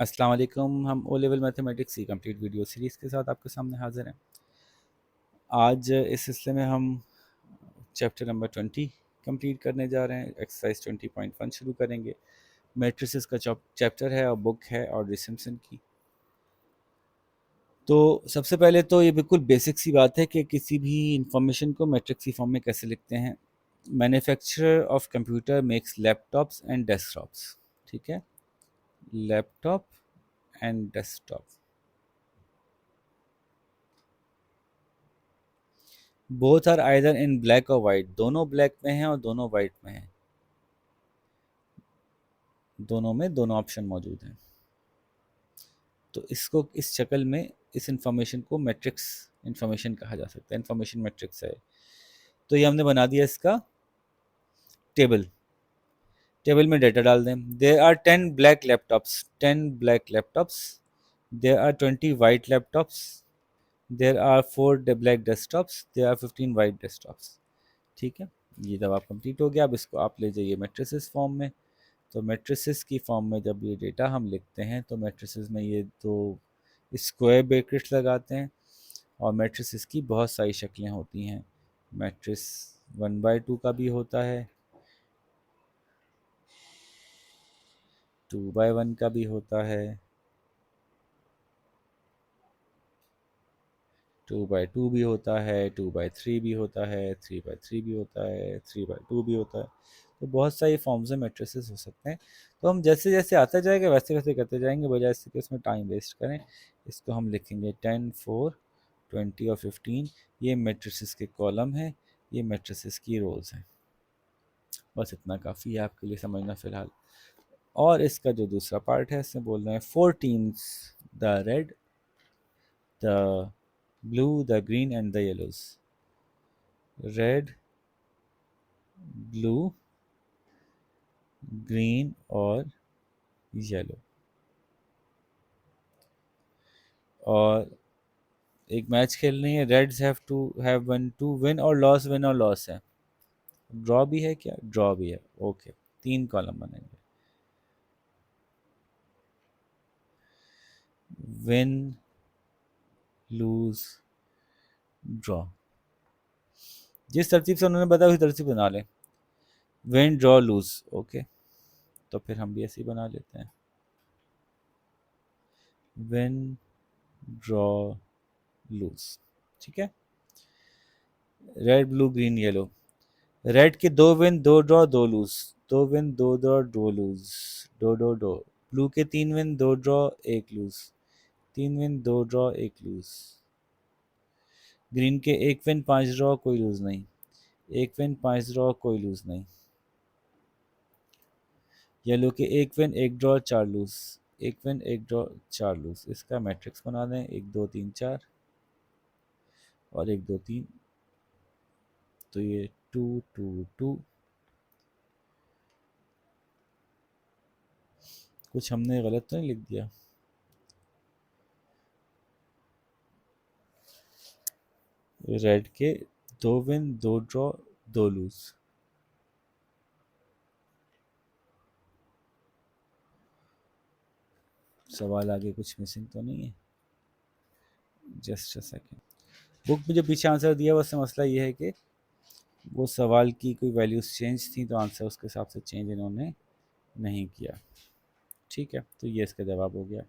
अस्सलाम वालेकुम। हम ओ लेवल मैथमेटिक्स की कंप्लीट वीडियो सीरीज़ के साथ आपके सामने हाजिर हैं। आज इस सिलसिले में हम चैप्टर नंबर 20 कंप्लीट करने जा रहे हैं। एक्सरसाइज 20.1 शुरू करेंगे। मैट्रिसेस का चैप्टर है और बुक है ऑड्री सिम्पसन की। तो सबसे पहले तो ये बिल्कुल बेसिक सी बात है कि किसी भी इंफॉर्मेशन को मैट्रिक्स की फॉर्म में कैसे लिखते हैं। Manufacturer of computer makes laptops and desktops. ठीक है, laptop and desktop. Both are either in black or white, दोनों ब्लैक में हैं और दोनों वाइट में हैं, दोनों में दोनों ऑप्शन मौजूद हैं। तो इसको इस शक्ल में इस इंफॉर्मेशन को मैट्रिक्स इंफॉर्मेशन कहा जा सकता है। इंफॉर्मेशन मैट्रिक्स है। तो ये हमने बना दिया इसका टेबल। टेबल में डेटा डाल दें। There are 10 black laptops, 10 black laptops. There are 20 white laptops. There are 4 black desktops. There are 15 white desktops. ठीक है, ये जब आप कंप्लीट हो गया, अब इसको आप ले जाइए मैट्रिसेस फॉर्म में। तो मैट्रिसेस की फॉर्म में जब ये डेटा हम लिखते हैं तो मैट्रिसेस में ये दो स्क्वायर ब्रैकेट्स लगाते हैं। और मैट्रिसेस की बहुत सारी शक्लें होती हैं। मैट्रिस 1/2 का भी होता है, 2/1 का भी होता है, 2/2 भी होता है, 2/3 भी होता है, 3/3 भी होता है, 3/2 भी होता है। तो बहुत सारी फॉर्म्स में मैट्रिसेस हो सकते हैं। तो हम जैसे जैसे आता जाएगा वैसे वैसे करते जाएंगे, बजाय इससे कि उसमें टाइम वेस्ट करें। इसको हम लिखेंगे 10, 4, 20 और 15। ये मैट्रिसेस के कॉलम हैं, ये मैट्रिसेस की रोज हैं। बस इतना काफ़ी है आपके लिए समझना फ़िलहाल। और इसका जो दूसरा पार्ट है, इसमें बोल रहे हैं 4 teams, the red, the blue, the green and the yellows. Red, blue, green और येलो। और एक मैच खेलनी है। Reds have to have one two win और लॉस, विन और लॉस है। ड्रॉ भी है क्या? ड्रॉ भी है। ओके, 3 कॉलम बनेंगे। Win, lose, draw. जिस तरतीब से उन्होंने बताया उसी तरतीब बना लें। Win, draw, loose. ओके, तो फिर हम भी ऐसे ही बना लेते हैं। Win, draw, lose. ठीक है। Red, blue, green, yellow. Red के 2 win, 2 draw, 2 lose. 2 win, 2 draw, 2 lose. दो दो दो। ब्लू के 3 win, 2 draw, 1 lose. 3 win, 2 draw, 1 lose. Green के 1 विन, 5 ड्रॉ, कोई लूज नहीं। 1 विन, 5 ड्रॉ, कोई लूज नहीं। येलो के 1 win, 1 draw, 4 lose. 1 win, 1 draw, 4 loose. इसका मैट्रिक्स बना दें। 1 2 3 4 और 1 2 3। तो ये 2 2 2। कुछ हमने गलत तो नहीं लिख दिया? रेड के 2 विन, 2 ड्रॉ, 2 लूज। सवाल आगे कुछ मिसिंग तो नहीं है? Just a second. बुक में जो पीछे आंसर दिया है उससे मसला ये है कि वो सवाल की कोई वैल्यूज चेंज थी तो आंसर उसके हिसाब से चेंज इन्होंने नहीं किया। ठीक है, तो ये इसका जवाब हो गया।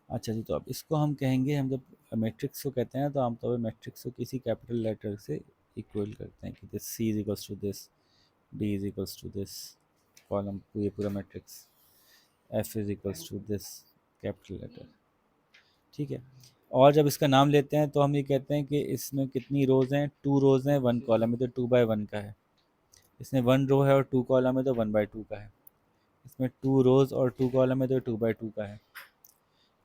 अच्छा जी, तो अब इसको हम कहेंगे, हम जब मैट्रिक्स को कहते हैं तो आमतौर पर मैट्रिक्स को किसी कैपिटल लेटर से इक्वल करते हैं कि this C is equals to this, D is equals to this, column ये पूरा matrix, F is equals to this, capital letter. ठीक है। और जब इसका नाम लेते हैं तो हम ये कहते हैं कि इसमें कितनी रोज़ हैं? 2 रोज़ हैं, 1 कॉलम है तो 2/1 का है। इसमें 1 रो है और 2 कॉलम है तो 1/2 का है। इसमें 2 रोज़ और 2 कॉलम है तो 2/2 का है।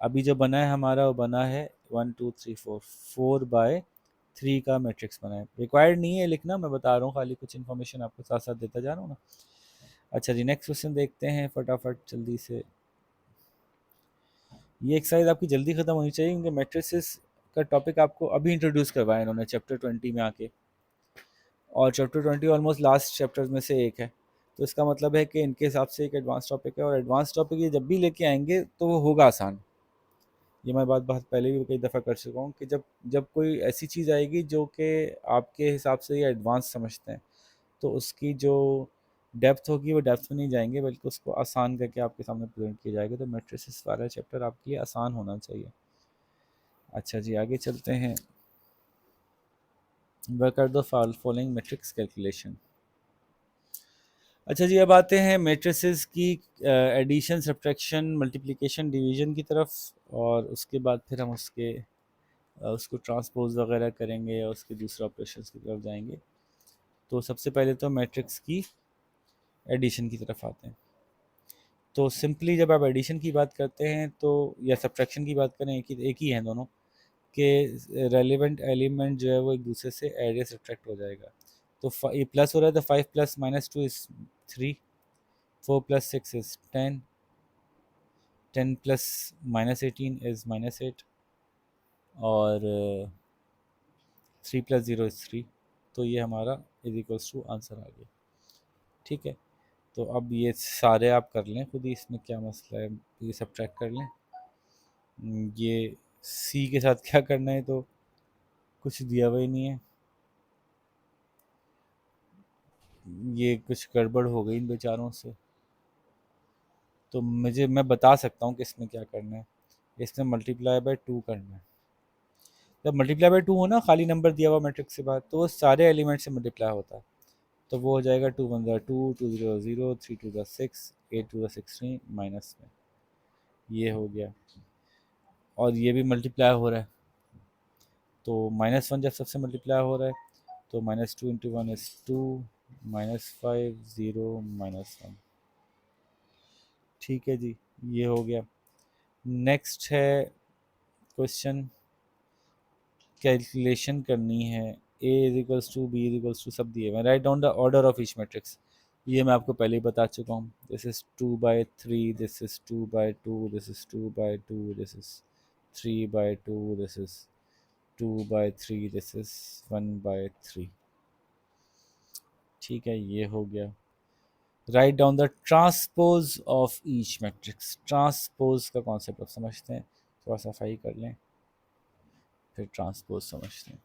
अभी जो बना है हमारा वो बना है 1 2 3 4, 4/3 का मैट्रिक्स बना है। रिक्वायर्ड नहीं है लिखना, मैं बता रहा हूँ, खाली कुछ इन्फॉर्मेशन आपको साथ साथ देता जा रहा हूँ ना। अच्छा जी, नेक्स्ट क्वेश्चन देखते हैं फटाफट जल्दी से। ये एक्सरसाइज आपकी जल्दी ख़त्म होनी चाहिए क्योंकि मैट्रिसेस का टॉपिक आपको अभी इंट्रोड्यूस करवाया इन्होंने चैप्टर 20 में आके। और चैप्टर 20 ऑलमोस्ट लास्ट चैप्टर्स में से एक है। तो इसका मतलब है कि इनके हिसाब से एक एडवांस टॉपिक है, और एडवांस टॉपिक ये जब भी लेके आएंगे तो वो होगा आसान। ये मैं बात बहुत पहले भी कई दफ़ा कर चुका हूँ कि जब जब कोई ऐसी चीज़ आएगी जो कि आपके हिसाब से ये एडवांस समझते हैं, तो उसकी जो डेप्थ होगी वो डेप्थ में नहीं जाएंगे, बल्कि उसको आसान करके आपके सामने प्रेजेंट किया जाएगा। तो मैट्रिसेस वाला चैप्टर आपके लिए आसान होना चाहिए। अच्छा जी, आगे चलते हैं। Work out the following matrix calculation. अच्छा जी, अब आते हैं मैट्रिसेस की एडिशन, सब्ट्रैक्शन, मल्टीप्लिकेशन, डिवीजन की तरफ, और उसके बाद फिर हम उसको ट्रांसपोज वगैरह करेंगे और उसके दूसरे ऑपरेशंस की तरफ जाएंगे। तो सबसे पहले तो मैट्रिक्स की एडिशन की तरफ आते हैं। तो सिंपली जब आप एडिशन की बात करते हैं तो, या सब्ट्रैक्शन की बात करें, एक ही है दोनों के रेलिवेंट एलिमेंट जो है वो एक दूसरे से ऐड या सब्ट्रैक्ट हो जाएगा। तो ये प्लस हो रहा है तो 5 plus -2 is 3, 4 plus 6 is 10, 10 plus -18 is -8, और 3 प्लस 0 इज 3। तो ये हमारा इज इक्वल्स टू आंसर आ गया। ठीक है, तो अब ये सारे आप कर लें खुद ही, इसमें क्या मसला है, ये सब्ट्रैक्ट कर लें। ये सी के साथ क्या करना है, तो कुछ दिया हुआ ही नहीं है। ये कुछ गड़बड़ हो गई इन बेचारों से। तो मैं बता सकता हूँ कि इसमें क्या करना है। इसमें मल्टीप्लाई बाय 2 करना है। जब मल्टीप्लाई बाय 2 हो ना, खाली नंबर दिया हुआ मैट्रिक्स के बाद, तो वो सारे एलिमेंट से मल्टीप्लाई होता है। तो वो हो जाएगा 2 1 2, 2 0 0, 3 2 6, 8 2 16 माइनस में। ये हो गया, और ये भी मल्टीप्लाई हो रहा है। तो -1 जब सबसे मल्टीप्लाई हो रहा है, तो -2 इंटू 1 इज 2, -5 0 -1। ठीक है जी, ये हो गया। नेक्स्ट है क्वेश्चन, कैलकुलेशन करनी है। A is equals to, B is equals to, सब दिए हुए। Write down the order of each matrix. ये मैं आपको पहले ही बता चुका हूँ। This is 2/3, this is 2/2, this is 2/2, this is 3/2, this is 2/3, this is 1/3। ठीक है, ये हो गया। Write down the transpose of each matrix. Transpose का कॉन्सेप्ट आप समझते हैं, थोड़ा सा सफाई कर लें, फिर ट्रांसपोज समझते हैं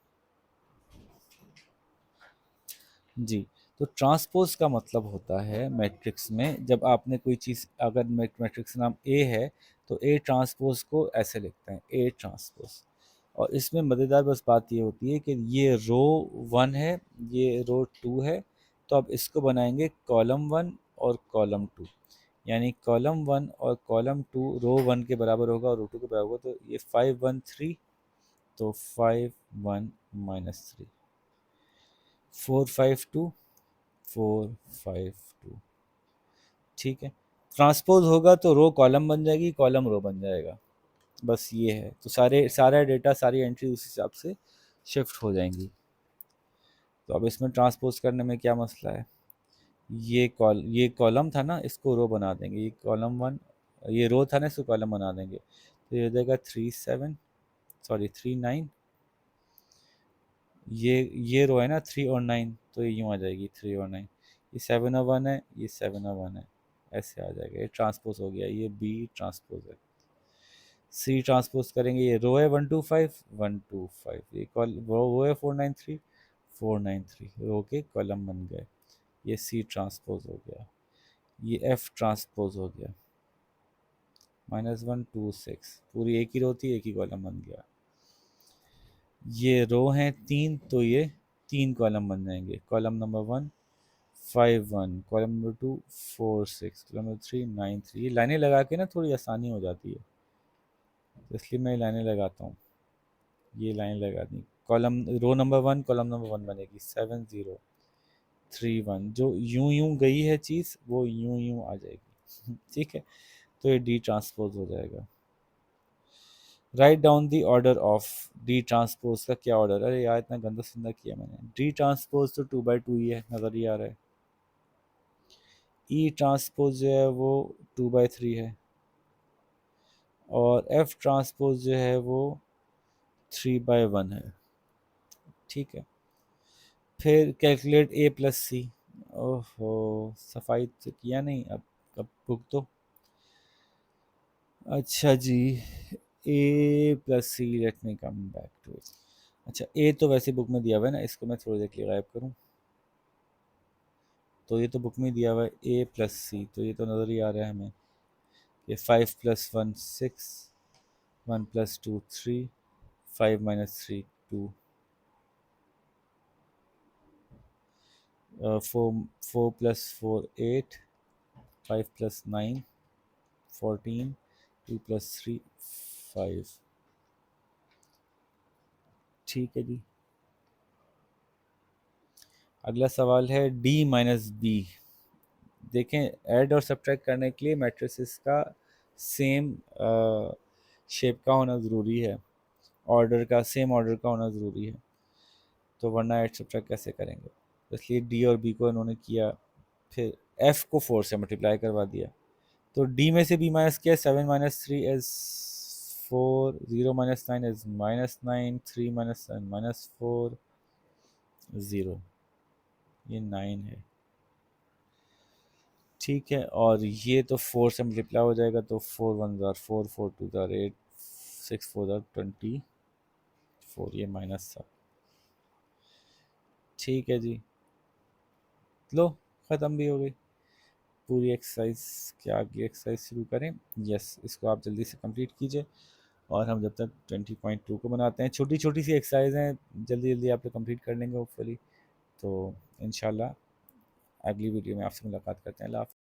जी। तो ट्रांसपोज का मतलब होता है मैट्रिक्स में, जब आपने कोई चीज़, अगर मैट्रिक्स नाम ए है, तो ए ट्रांसपोज को ऐसे लिखते हैं, ए ट्रांसपोज। और इसमें मज़ेदार बस बात ये होती है कि ये रो 1 है, ये रो 2 है, तो अब इसको बनाएंगे कॉलम 1 और कॉलम 2। यानी कॉलम 1 और कॉलम 2 रो 1 के बराबर होगा और रो 2 के बराबर होगा। तो ये 5 1 3, तो 5 1 -3, 4 5 2, 4 5 2। ठीक है, ट्रांसपोज होगा तो रो कॉलम बन जाएगी, कॉलम रो बन जाएगा। बस ये है। तो सारा डेटा, सारी एंट्री उस हिसाब से शिफ्ट हो जाएंगी। तो अब इसमें ट्रांसपोज करने में क्या मसला है, ये कॉलम था ना, इसको रो बना देंगे। ये कॉलम 1, ये रो था ना, इसको कॉलम बना देंगे। तो ये हो जाएगा 3 7, सॉरी 3 9। ये रो है ना 3 और 9, तो ये यूँ आ जाएगी 3 और 9। ये 7 और 1 है, ये 7 और 1 है, ऐसे आ जाएगा। ये ट्रांसपोज हो गया, ये बी ट्रांसपोज है। सी ट्रांसपोज करेंगे, ये रो है 1 2 5 1 2 5, ये कॉल वो है 4 9 3 4 9 3, रो के कॉलम बन गए। ये सी ट्रांसपोज हो गया। ये एफ ट्रांसपोज हो गया, -1 2 6, पूरी एक ही रो थी, एक ही कॉलम बन गया। ये रो हैं 3, तो ये 3 कॉलम बन जाएंगे। Column number 1 5 1, column number 2 4 6, column number 3 9 3। ये लाइनें लगा के ना थोड़ी आसानी हो जाती है, तो इसलिए मैं लाइनें लगाता हूँ। ये लाइन लगा दी। Column row number 1, column number 1 बनेगी 7 0 3 1। जो यूं यूं गई है चीज़, वो यूं यूं आ जाएगी। ठीक है, तो ये डी ट्रांसपोज हो जाएगा। Write down the order of D transpose का। क्या ऑर्डर, अरे यार इतना गंदा सुंदर किया मैंने। डी ट्रांसपोज तो 2/2 ही है, नज़र ही आ रहा है। ई ट्रांसपोज जो है वो 2/3 है, और एफ ट्रांसपोज जो है वो 3/1 है। ठीक है, फिर कैलकुलेट ए प्लस सी। ओहो, सफाई तो किया नहीं, अब कब बुक तो। अच्छा जी, A plus C, let me come back to it. अच्छा, ए तो वैसे बुक में दिया हुआ है ना, इसको मैं थोड़ी देर के लिए गायब करूँ। तो ये तो बुक में दिया हुआ है ए प्लस सी, तो ये तो नज़र ही आ रहा है हमें कि 5 + 1 6, 1 + 2 3, 5 - 3 2, 4 + 4 8, 5 + 9 14, 2 + 3 5। ठीक है जी। अगला सवाल है D - B। देखें, ऐड और सब्ट्रैक्ट करने के लिए मैट्रिसेस का सेम शेप का होना ज़रूरी है, ऑर्डर का सेम ऑर्डर का होना ज़रूरी है, तो वरना ऐड सब्ट्रैक्ट कैसे करेंगे। इसलिए डी और बी को इन्होंने किया, फिर एफ को 4 से मल्टीप्लाई करवा दिया। तो डी में से बी माइनस किया, 7 - 3 इज 4, 0 - 9 इज -9, 3 - 7 - 4, 0, ये 9 है। ठीक है, और ये तो 4 से मल्टीप्लाई हो जाएगा, तो 4 × 1 = 4, 4 × 2 = 8, 6 × 4 = 24, ये माइनस था। ठीक है जी, लो, ख़त्म भी हो गई पूरी एक्सरसाइज। क्या आगे एक्सरसाइज शुरू करें? यस, इसको आप जल्दी से कंप्लीट कीजिए, और हम जब तक 20.2 को बनाते हैं। छोटी छोटी सी एक्सरसाइज हैं, जल्दी जल्दी आप लोग कंप्लीट कर लेंगे होपफुली। तो इंशाल्लाह अगली वीडियो में आपसे मुलाकात करते हैं। अल्लाह हाफ़िज़।